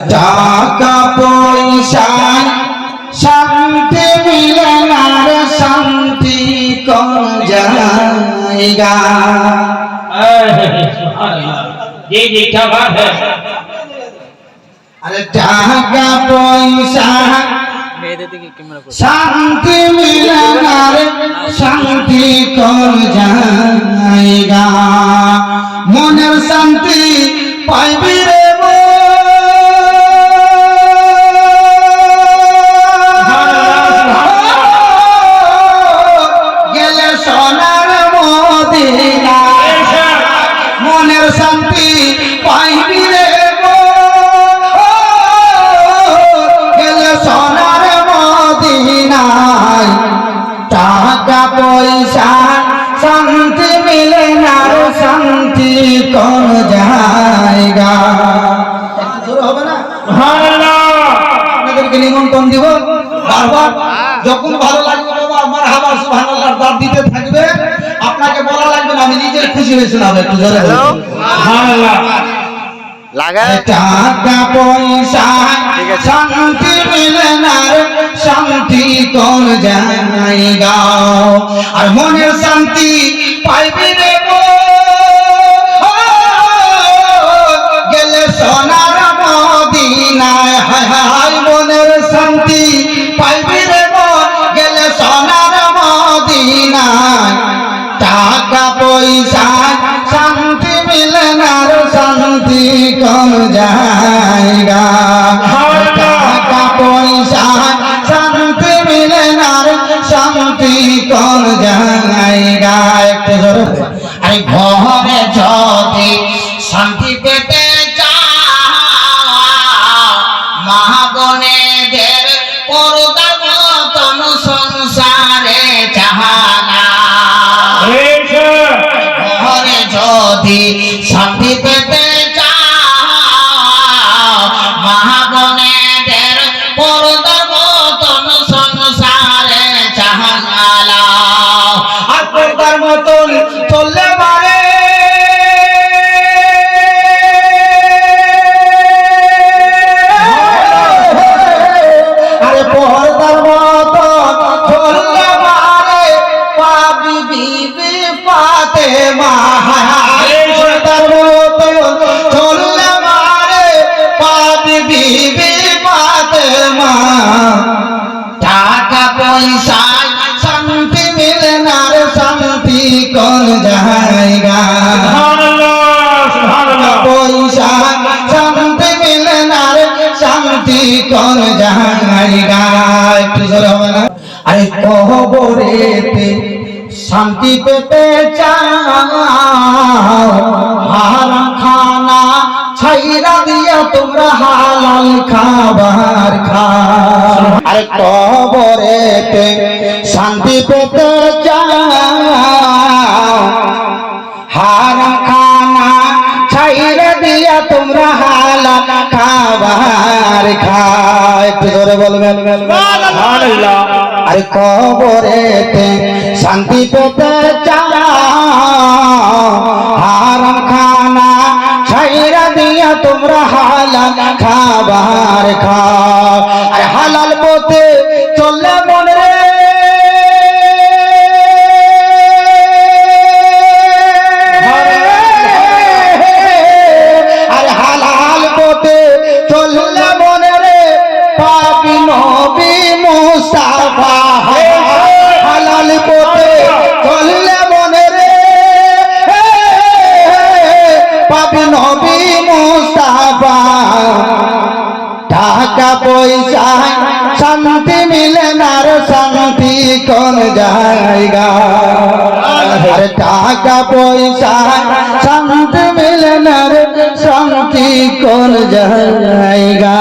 টাকা পয়সা শান্তি মিলে না রে, শান্তি কোন জায়গা। जी जी क्या बात है। अरे टाका पैसा शांति मिले ना रे, शांति कोन जाएगा। मनेर शांति पाइबी रे गेले सोनार मदिना, मनेर शांति पाइबी रे गेले सोनार मदिनाय। टाका पैसा शांति मिले ना रे, शांति कोन जाएगा। একটু জোরে হবে না? আপনাদেরকে নিমন্ত্রণ দিব বারবার, যখন ভালো লাগবে বাবা মারহাবা সুবহানাল্লাহ দাঁত দিতে থাকবে, আপনাকে বলা লাগবে না, আমি নিজে খুশি হয়ে শোনাবো। একটু জোরে বলুন সুবহানাল্লাহ। লাগা টাকা পয়সা শান্তি মিলে না রে, শান্তি কোন জায়গা। আর মনের শান্তি পাইবি রে গেলে সোনার মদিনায়। হায় হায় মনের শান্তি পাইবি রে গেলে সোনার মদিনায়। টাকা পয়সা শান্তি মিলে না রে, শান্তি কোন জায়গা। টাকা পয়সা শান্তি মিলে না রে, শান্তি কোন জায়গা। একটু জোরে আরে ঘরে যদি শান্তি পেতে মা বোনেদের পর্দার মতন সংসারে চাহানা। ঘরে যদি শান্তি পেতে মা বোনেদের পর্দার মতন সংসারে চাহানা। আর পর্দার মতন চললে পারে টাকা পয়সা শান্তি মিলে না রে, শান্তি কোন জায়গা। পয়সা শান্তি মিলে না রে, শান্তি কোন জায়গা। একটু জোরে হবে না? আরে কবরেতে শান্তি পেতে চাও, হারাম খানা ছাইরা দিয়া তোমরা হালাল খাবার খাও। আরে কবরেতে শান্তি পেতে চাও, হারাম খানা ছাইরা দিয়া তোমরা হালাল খাবার খাও। একটু জোরে বলবেন সুবহানাল্লাহ। আরে কবরেতে শান্তি পেতে চাও, হারাম খানা ছাইরা দিয়া তোমরা হালাল খাবার খাও। আর হালাল পথে চললে মনে রে আর হালাল পথে চললে মনে রে পাপী নবী মুস্তাফা। হালাল পথে চললে মনে রে পাপী নবী মুস্তাফা। টাকা পয়সা শান্তি মিলে না রে, শান্তি কোন জায়গা। আরে টাকা পয়সা শান্তি মিলে না রে, শান্তি কোন জায়গা।